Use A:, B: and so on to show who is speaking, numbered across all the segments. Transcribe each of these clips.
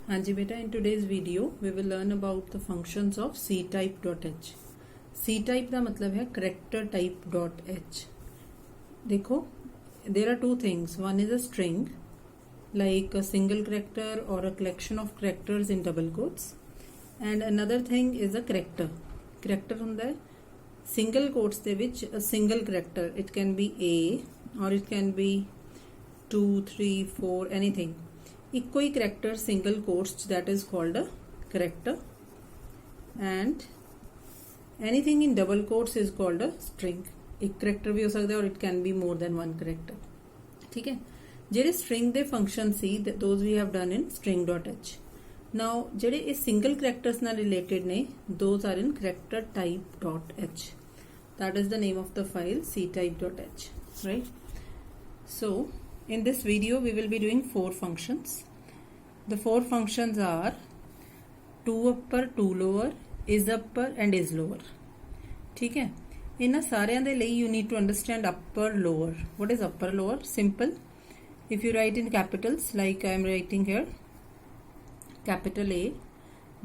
A: हाँ जी बेटा, in today's video we will learn about the functions of ctype.h. ctype का मतलब है character type.h. देखो, there are two things. One is a string, like a single character or a collection of characters in double quotes, and another thing is a character. Character ਹੁੰਦਾ है single quotes ਦੇ ਵਿੱਚ a single character. It can be A or it can be 2, 3, 4, anything. ਇੱਕੋ ਹੀ character single quotes that is called a character, and anything in double quotes is called a string. एक character भी हो सकता है और it can be more than one character. ठीक है, ਜਿਹੜੇ string ਦੇ function C those we have done in string.h. now ਜਿਹੜੇ ਇਹ single characters ਨਾਲ related ਨੇ those are in character type.h. that is the name of the file ctype.h, right? So in this video we will be doing 4 functions. The 4 functions are to upper, to lower, is upper and is lower. ठीक है, इन्हां सारिਆਂ ਦੇ ਲਈ you need to understand upper, lower. What is upper, lower? Simple. If you write in capitals like I am writing here, capital A,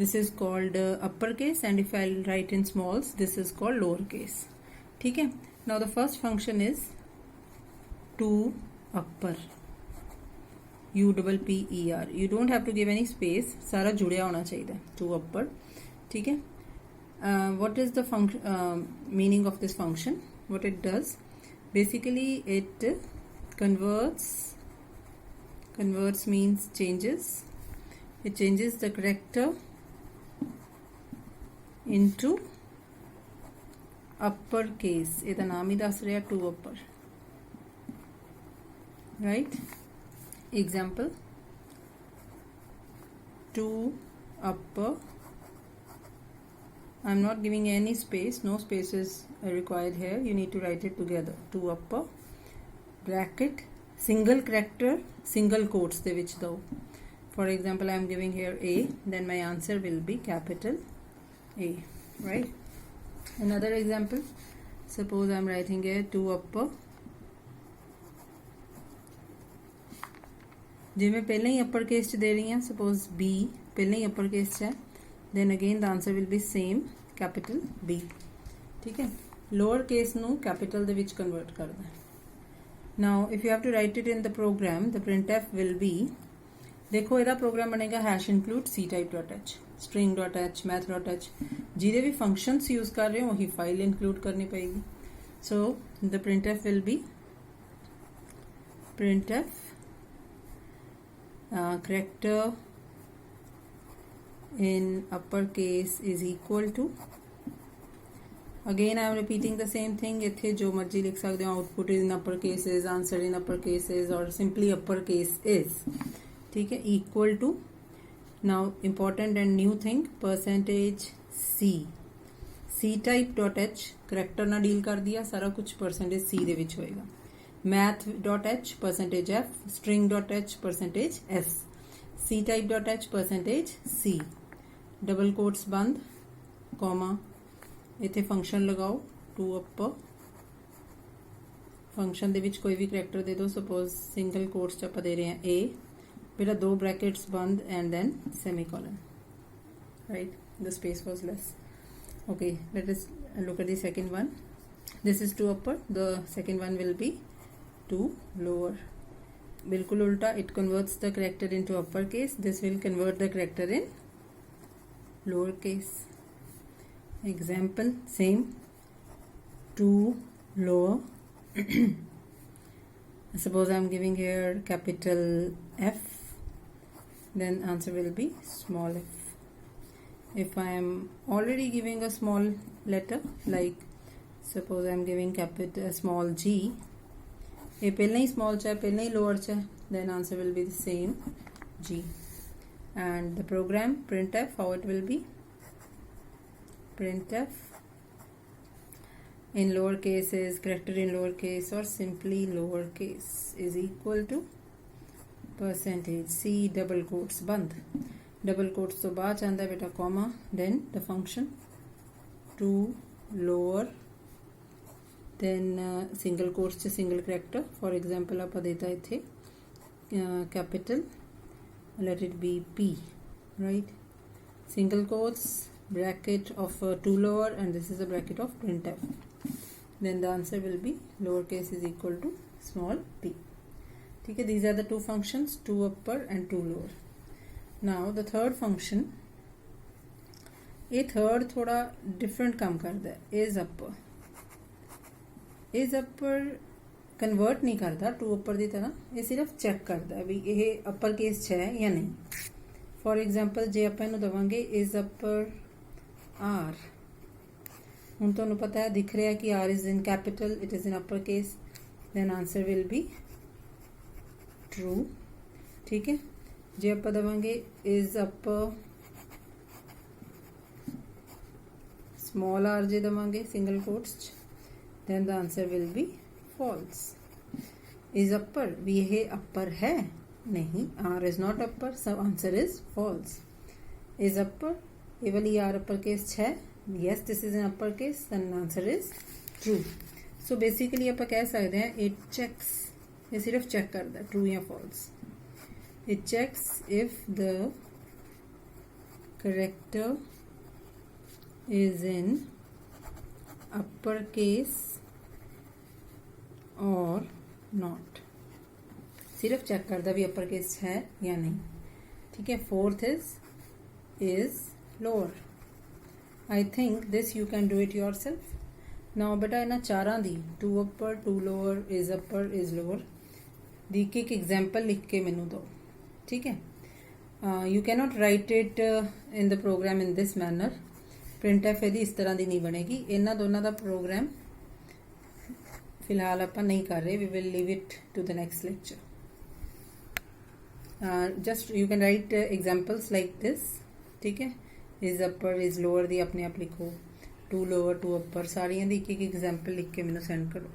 A: this is called uppercase, and if I write in smalls this is called lowercase. ठीक है, now the first function is to upper, U-double-P-E-R. You don't have to give any space, सारा जुड़िया होना चाहिए to upper. ठीक है, what is the function meaning of this function? What it does, basically it converts means changes. It changes the character into uppercase. ਇਹਦਾ ਨਾਮ ਹੀ ਦੱਸ ਰਿਹਾ to upper, right? Example, to upper, I am not giving any space, no space is required here, you need to write it together. To upper, bracket, single character, single quotes de vich though. For example, I am giving here A, then my answer will be capital A, right? Another example, suppose I am writing here to upper, जे मैं पहले ही अपर case च दे रही हूँ, suppose B पहले ही अपर case च है, then again the answer will be same capital B. ठीक है, लोअर केस नू कैपिटल दे विच कन्वर्ट करना है. Now if you have to write it in the program, the printf will be, देखो ਇਹਦਾ प्रोग्राम बनेगा hash include ctype.h, string.h, math.h. जिहदे भी फंक्शंस यूज कर रहे हो वही फाइल इंक्लूड करनी पड़ेगी. So the printf will B printf character in uppercase is equal to, again I am repeating the same thing. इत्थे जो मर्जी लिख सकते हो, output is in upper cases, answer in upper cases, or simply upper case is. ठीक है, equal to, now important and new thing, percentage C. ctype.h character ना deal कर दिया, सारा कुछ percentage C दे विच होएगा. math.h percentage F, string.h percentage S, ctype.h percentage C. Double quotes बंद, comma, इथे फंक्शन लगाओ to upper, फंक्शन दे विच कोई भी करैक्टर दे दो, सपोज सिंगल कोट्स च आपां दे रहे हैं A, फिर 2 ब्रैकेट्स बंद and then semicolon, right? The space was less. Okay, let us look at the second one. This is to upper, the second one will be to lower. बिल्कुल उल्टा, it converts the character into uppercase, this will convert the character in lowercase. Example, same, to lower. Suppose I am giving here capital F, then answer will be small f. If I am already giving a small letter, like suppose I am giving capital small g, ये पहले ही small च है, पहले ही lower च है, then answer will be the same g. And the program printf, how it will be, printf in lower cases, character in lower case or simply lower case is equal to percentage C, double quotes बंद, double quotes तो बाद आता है बेटा comma, then the function to lower, then single quotes च single character. For example आप देता इत्थे capital, let it be P, right? Single quotes, bracket of 2 lower, and this is a bracket of printf. Then the answer will be lowercase is equal to small p. Okay, these are the two functions, 2 upper and 2 lower. Now the third function, ये third थोड़ा different काम करता है. Is upper convert नहीं करता to अपर की तरह, ये सिर्फ चैक करता है भी ये अपर केस है या नहीं. फॉर एग्जाम्पल जे आप इन्हू देवांगे इज अपर आर, हूँ तुहानू पता है दिख रहा है कि R is in capital, it is in upper case, then answer will be true. ठीक है, जे आप Devange is upper small R J Devange single quotes, then the answer will be false. Is upper भी ये अपर है नहीं, आर इज नॉट अपर, सब answer is false. Is upper ये वाली आर अपर केस है, yes this is an upper case, then answer is true. So basically आप कह सकते हैं इट चेक्स, ये सिर्फ चेक करता है ट्रू या false. It checks if the character is in uppercase or not. सिर्फ चेक करता भी अपर केस है या नहीं. ठीक है, fourth is lower. I think this you can do it yourself. Now बेटा इन्होंने चारां दी 2 upper 2 lower is upper is lower दी एक एग्जाम्पल लिख के मैनू दो. ठीक है, you can not write it in the program in this manner. Print F यदि इस तरह की नहीं बनेगी. इन्होंने दोनों का प्रोग्राम फिलहाल आप नहीं कर रहे, we will leave it to the next lecture. Just you can write examples like this. ठीक है, इज अपर इज लोअर दी अपने आप लिखो, 2 लोअर 2 अपर, सारिया दी एक एग्जाम्पल लिख के मैनू सेंड करो.